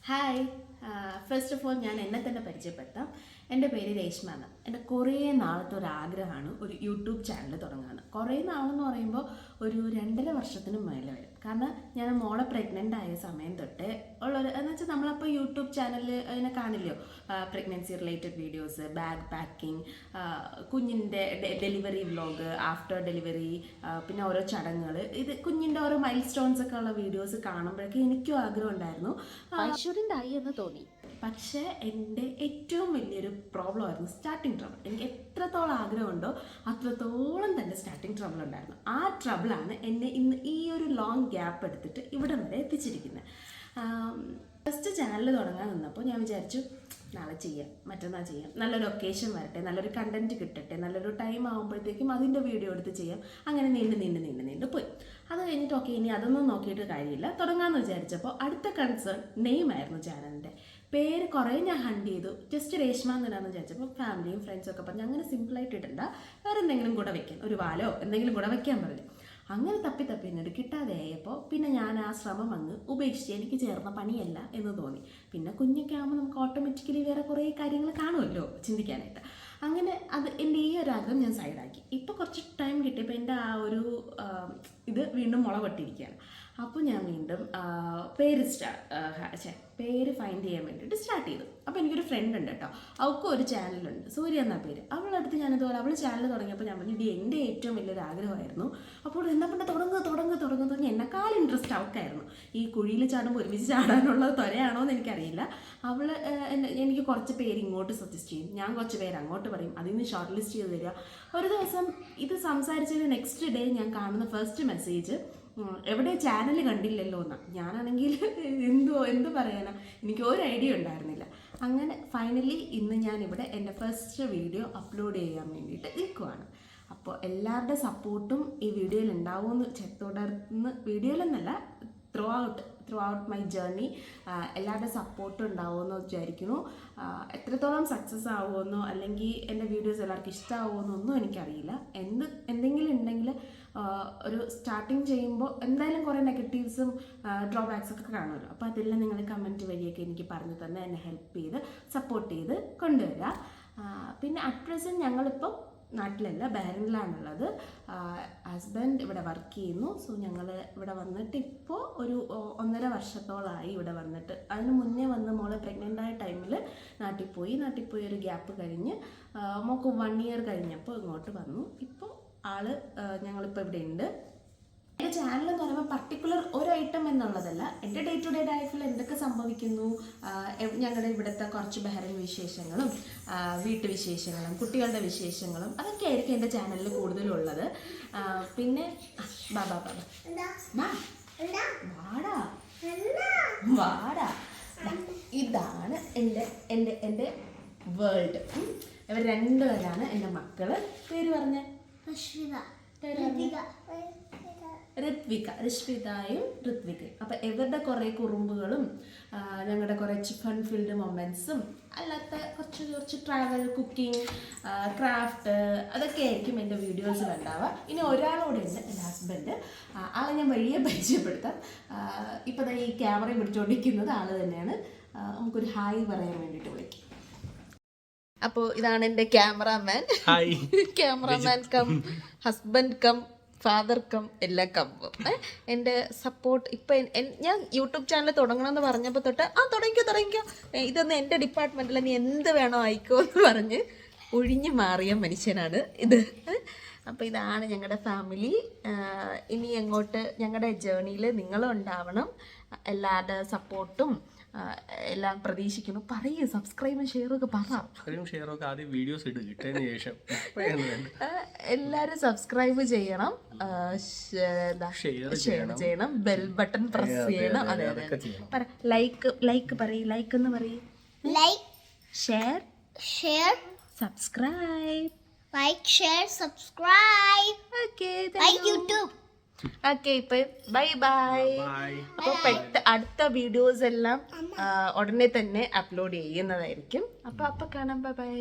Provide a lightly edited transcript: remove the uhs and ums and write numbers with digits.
Hi, first of all ഞാൻ എന്നെ തന്നെ പരിചയപ്പെടുത്താം. എൻ്റെ പേര് രേഷ്മ എന്ന്. എൻ്റെ കുറേ നാളത്തെ ഒരു ആഗ്രഹമാണ് ഒരു യൂട്യൂബ് ചാനൽ തുടങ്ങുകയാണ്. കുറേ നാളെന്ന് പറയുമ്പോൾ ഒരു 2.5 വർഷത്തിന് മേലെ വരും. കാരണം ഞാൻ മോളെ പ്രഗ്നൻ്റ് ആയ സമയം തൊട്ട് ഉള്ളൊരു എന്ന് വെച്ചാൽ നമ്മളപ്പോൾ യൂട്യൂബ് ചാനലിൽ അതിനെ കാണില്ലയോ, pregnancy related videos, bag packing, കുഞ്ഞിൻ്റെ ഡെലിവറി വ്ലോഗ്, ആഫ്റ്റർ ഡെലിവറി, പിന്നെ ഓരോ ചടങ്ങുകൾ, ഇത് കുഞ്ഞിൻ്റെ ഓരോ മൈൽ സ്റ്റോൺസ് ഒക്കെ ഉള്ള വീഡിയോസ് കാണുമ്പോഴേക്കും എനിക്കും ആഗ്രഹം ഉണ്ടായിരുന്നു, ഐശ്വര്യൻ്റെ ആയി എന്ന് തോന്നി. പക്ഷേ എൻ്റെ ഏറ്റവും വലിയൊരു പ്രോബ്ലം ആയിരുന്നു സ്റ്റാർട്ടിങ് ട്രബിൾ. എനിക്ക് എത്രത്തോളം ആഗ്രഹമുണ്ടോ അത്രത്തോളം തന്നെ സ്റ്റാർട്ടിങ് ട്രബിൾ ഉണ്ടായിരുന്നു. ആ ട്രബിളാണ് എന്നെ ഇന്ന് ഈ ഒരു ലോങ് ഗ്യാപ്പ് എടുത്തിട്ട് ഇവിടെ വരെ എത്തിച്ചിരിക്കുന്നത്. ഫസ്റ്റ് ചാനൽ തുടങ്ങാൻ നിന്നപ്പോൾ ഞാൻ വിചാരിച്ചു നാളെ ചെയ്യാം, മറ്റന്നാൾ ചെയ്യാം, നല്ലൊരു ഒക്കേഷൻ വരട്ടെ, നല്ലൊരു കണ്ടന്റ് കിട്ടട്ടെ, നല്ലൊരു ടൈം ആകുമ്പോഴത്തേക്കും അതിൻ്റെ വീഡിയോ എടുത്ത് ചെയ്യാം. അങ്ങനെ നീണ്ട് പോയി. അത് കഴിഞ്ഞിട്ട് ഓക്കെ, ഇനി അതൊന്നും നോക്കിയിട്ട് കാര്യമില്ല, തുടങ്ങാമെന്ന് വിചാരിച്ചപ്പോൾ അടുത്ത കൺസേൺ നെയിമായിരുന്നു. ചാനലിൻ്റെ പേര് കുറേ ഞാൻ ഹണ്ട് ചെയ്തു. ജസ്റ്റ് രേഷ്മ എന്നിടാന്ന് വിചാരിച്ചപ്പോൾ ഫാമിലിയും ഫ്രണ്ട്സും ഒക്കെ പറഞ്ഞു അങ്ങനെ സിമ്പിളായിട്ട് ഇടണ്ട, വേറെ എന്തെങ്കിലും കൂടെ വെക്കാൻ, ഒരു വാലോ എന്തെങ്കിലും കൂടെ വെക്കാൻ പറഞ്ഞു. അങ്ങനെ തപ്പി എന്നിട്ട് കിട്ടാതെ ആയപ്പോൾ പിന്നെ ഞാൻ ആ ശ്രമം അങ്ങ് ഉപേക്ഷിച്ച്, എനിക്ക് ചേർന്ന പണിയല്ല എന്ന് തോന്നി. പിന്നെ കുഞ്ഞൊക്കെ ആകുമ്പോൾ നമുക്ക് ഓട്ടോമാറ്റിക്കലി വേറെ കുറേ കാര്യങ്ങൾ കാണുമല്ലോ ചിന്തിക്കാനായിട്ട്. അങ്ങനെ അത് എൻ്റെ ഈ ഒരു ആഗ്രഹം ഞാൻ സൈഡാക്കി. ഇപ്പോൾ കുറച്ച് ടൈം കിട്ടിയപ്പോൾ എൻ്റെ ആ ഒരു ഇത് വീണ്ടും മുളകൊട്ടിരിക്കുകയാണ്. അപ്പോൾ ഞാൻ വീണ്ടും പേര് ഫൈൻഡ് ചെയ്യാൻ വേണ്ടിയിട്ട് സ്റ്റാർട്ട് ചെയ്തു. അപ്പോൾ എനിക്കൊരു ഫ്രണ്ട് ഉണ്ട് കേട്ടോ, അവൾക്കും ഒരു ചാനലുണ്ട്, സൂര്യ എന്നാ പേര്. അവളടുത്ത് ഞാനിതുപോലെ അവൾ ചാനൽ തുടങ്ങിയപ്പോൾ ഞാൻ പറഞ്ഞു ഇത് എൻ്റെ ഏറ്റവും വലിയൊരു ആഗ്രഹമായിരുന്നു. അപ്പോൾ എന്താ പറഞ്ഞാൽ തുടങ്ങുക എന്നെക്കാൾ ഇൻട്രസ്റ്റ് അവൾക്കായിരുന്നു. ഈ കുഴിയിൽ ചാടുമ്പോൾ ഒരുമിച്ച് ചാടാനുള്ള ത്വരയാണോ എന്ന് എനിക്കറിയില്ല. അവൾ എനിക്ക് കുറച്ച് പേര് ഇങ്ങോട്ട് സജസ്റ്റ് ചെയ്യും, ഞാൻ കുറച്ച് പേര് അങ്ങോട്ട് പറയും, അതിൽ നിന്ന് ഷോർട്ട് ലിസ്റ്റ് ചെയ്ത് തരിക. ഒരു ദിവസം ഇത് സംസാരിച്ചതിന് നെക്സ്റ്റ് ഡേ ഞാൻ കാണുന്ന ഫസ്റ്റ് മെസ്സേജ് എവിടെ ചാനൽ കണ്ടില്ലല്ലോ എന്നാ. ഞാനാണെങ്കിൽ എന്ത് പറയാനാ, എനിക്ക് ഒരു ഐഡിയ ഉണ്ടായിരുന്നില്ല. അങ്ങനെ ഫൈനലി ഇന്ന് ഞാനിവിടെ എൻ്റെ ഫസ്റ്റ് വീഡിയോ അപ്ലോഡ് ചെയ്യാൻ വേണ്ടിയിട്ട് നിൽക്കുവാണ്. അപ്പോൾ എല്ലാവരുടെ സപ്പോർട്ടും ഈ വീഡിയോയിൽ ഉണ്ടാവുമെന്ന് തുടർന്ന് വീഡിയോയിലെന്നല്ല ത്രൂ ഔട്ട് മൈ ജേർണി എല്ലാവരുടെ സപ്പോർട്ടും ഉണ്ടാവുമെന്ന് വിചാരിക്കുന്നു. എത്രത്തോളം സക്സസ് ആവുമെന്നോ അല്ലെങ്കിൽ എൻ്റെ വീഡിയോസ് എല്ലാവർക്കും ഇഷ്ടമാവുമെന്നോ ഒന്നും എനിക്കറിയില്ല. എന്തെങ്കിലും ഉണ്ടെങ്കിൽ ഒരു സ്റ്റാർട്ടിങ് ചെയ്യുമ്പോൾ എന്തായാലും കുറേ നെഗറ്റീവ്സും ഡ്രോബാക്സ് ഒക്കെ കാണുമല്ലോ. അപ്പോൾ അതെല്ലാം നിങ്ങൾ കമൻറ്റ് വഴിയൊക്കെ എനിക്ക് പറഞ്ഞു തന്നെ എന്നെ ഹെൽപ്പ് ചെയ്ത് സപ്പോർട്ട് ചെയ്ത് കൊണ്ടുവരിക. പിന്നെ അറ്റ് പ്രസൻറ്റ് ഞങ്ങളിപ്പം നാട്ടിലല്ല, ബഹ്റിനിലാണുള്ളത്. ഹസ്ബൻഡ് ഇവിടെ വർക്ക് ചെയ്യുന്നു. സോ ഞങ്ങൾ ഇവിടെ വന്നിട്ട് ഇപ്പോൾ ഒരു 1.5 വർഷത്തോളമായി ഇവിടെ വന്നിട്ട്. അതിന് മുന്നേ വന്ന് മോളെ പ്രഗ്നൻ്റ് ആയ ടൈമിൽ നാട്ടിൽ പോയി ഒരു ഗ്യാപ്പ് കഴിഞ്ഞ് മോൾക്ക് 1 ഇയർ കഴിഞ്ഞപ്പോൾ ഇങ്ങോട്ട് വന്നു. ഇപ്പോൾ ഞങ്ങളിപ്പോൾ ഇവിടെ ഉണ്ട്. എൻ്റെ ചാനൽ എന്ന് പറയുമ്പോൾ പർട്ടിക്കുലർ ഒരു ഐറ്റം എന്നുള്ളതല്ല, എൻ്റെ ഡേ ടു ഡേ ലൈഫിൽ എന്തൊക്കെ സംഭവിക്കുന്നു, ഞങ്ങളുടെ ഇവിടുത്തെ കുറച്ച് ബഹ്റിൻ വിശേഷങ്ങളും വീട്ടുവിശേഷങ്ങളും കുട്ടികളുടെ വിശേഷങ്ങളും അതൊക്കെ ആയിരിക്കും എൻ്റെ ചാനലിൽ കൂടുതലുള്ളത്. പിന്നെ വാടാ ഇതാണ് എൻ്റെ വേൾഡ്. ഇവർ 2 പേരാണ് എൻ്റെ മക്കള്. പേര് പറഞ്ഞ ഋത്വികയും ഋത്വികയും. അപ്പം ഇവരുടെ കുറേ കുറുമ്പുകളും ഞങ്ങളുടെ കുറേ ഫൺ ഫീൽഡ് മൊമെൻറ്റ്സും അല്ലാത്ത കുറച്ച് ട്രാവൽ, കുക്കിംഗ്, ക്രാഫ്റ്റ് അതൊക്കെ ആയിരിക്കും എൻ്റെ വീഡിയോസിൽ ഉണ്ടാവുക. ഇനി ഒരാളോടെ ഉണ്ട്, എൻ്റെ ഹസ്ബൻഡ്. ആളെ ഞാൻ വഴിയെ പരിചയപ്പെടുത്താം. ഇപ്പം ഈ ക്യാമറ പിടിച്ചുകൊണ്ടിരിക്കുന്നത് ആൾ തന്നെയാണ്. നമുക്കൊരു ഹായ് പറയാൻ വേണ്ടിയിട്ട് വിളിക്കും. അപ്പോൾ ഇതാണ് എൻ്റെ cameraman cum husband cum father cum എല്ലാം കമ്പും. എൻ്റെ സപ്പോർട്ട് ഇപ്പം ഞാൻ യൂട്യൂബ് ചാനൽ തുടങ്ങണമെന്ന് പറഞ്ഞപ്പോൾ തൊട്ട് തുടങ്ങിക്കോ, ഇതൊന്നും എൻ്റെ ഡിപ്പാർട്ട്മെൻറ്റിൽ നീ എന്ത് വേണോ ആയിക്കോ എന്ന് പറഞ്ഞ് ഒഴിഞ്ഞു മാറിയ മനുഷ്യനാണ് ഇത്. അപ്പോൾ ഇതാണ് ഞങ്ങളുടെ ഫാമിലി. ഇനി അങ്ങോട്ട് ഞങ്ങളുടെ ജേർണിയിൽ നിങ്ങളും ഉണ്ടാവണം. എല്ലാവരുടെ സപ്പോർട്ടും എല്ലാം പ്രതീക്ഷിക്കുന്നു. പറയൂ, സബ്സ്ക്രൈബും ഷെയറൊക്കെ ആദ്യം വീഡിയോസ് ഇട്ടതിന് ശേഷം എല്ലാവരും സബ്സ്ക്രൈബ് ചെയ്യണം, ഷെയർ ചെയ്യണം, ബെൽ ബട്ടൺ പ്രസ് ചെയ്യണം. അതെ ലൈക്ക് പറയും, ലൈക്ക് എന്ന് പറയും, like share subscribe, okay YouTube. Okay, ഇപ്പൊ ബൈ. അപ്പൊ അടുത്ത വീഡിയോസ് എല്ലാം ഉടനെ തന്നെ അപ്ലോഡ് ചെയ്യുന്നതായിരിക്കും. അപ്പൊ കാണാം. ബൈ.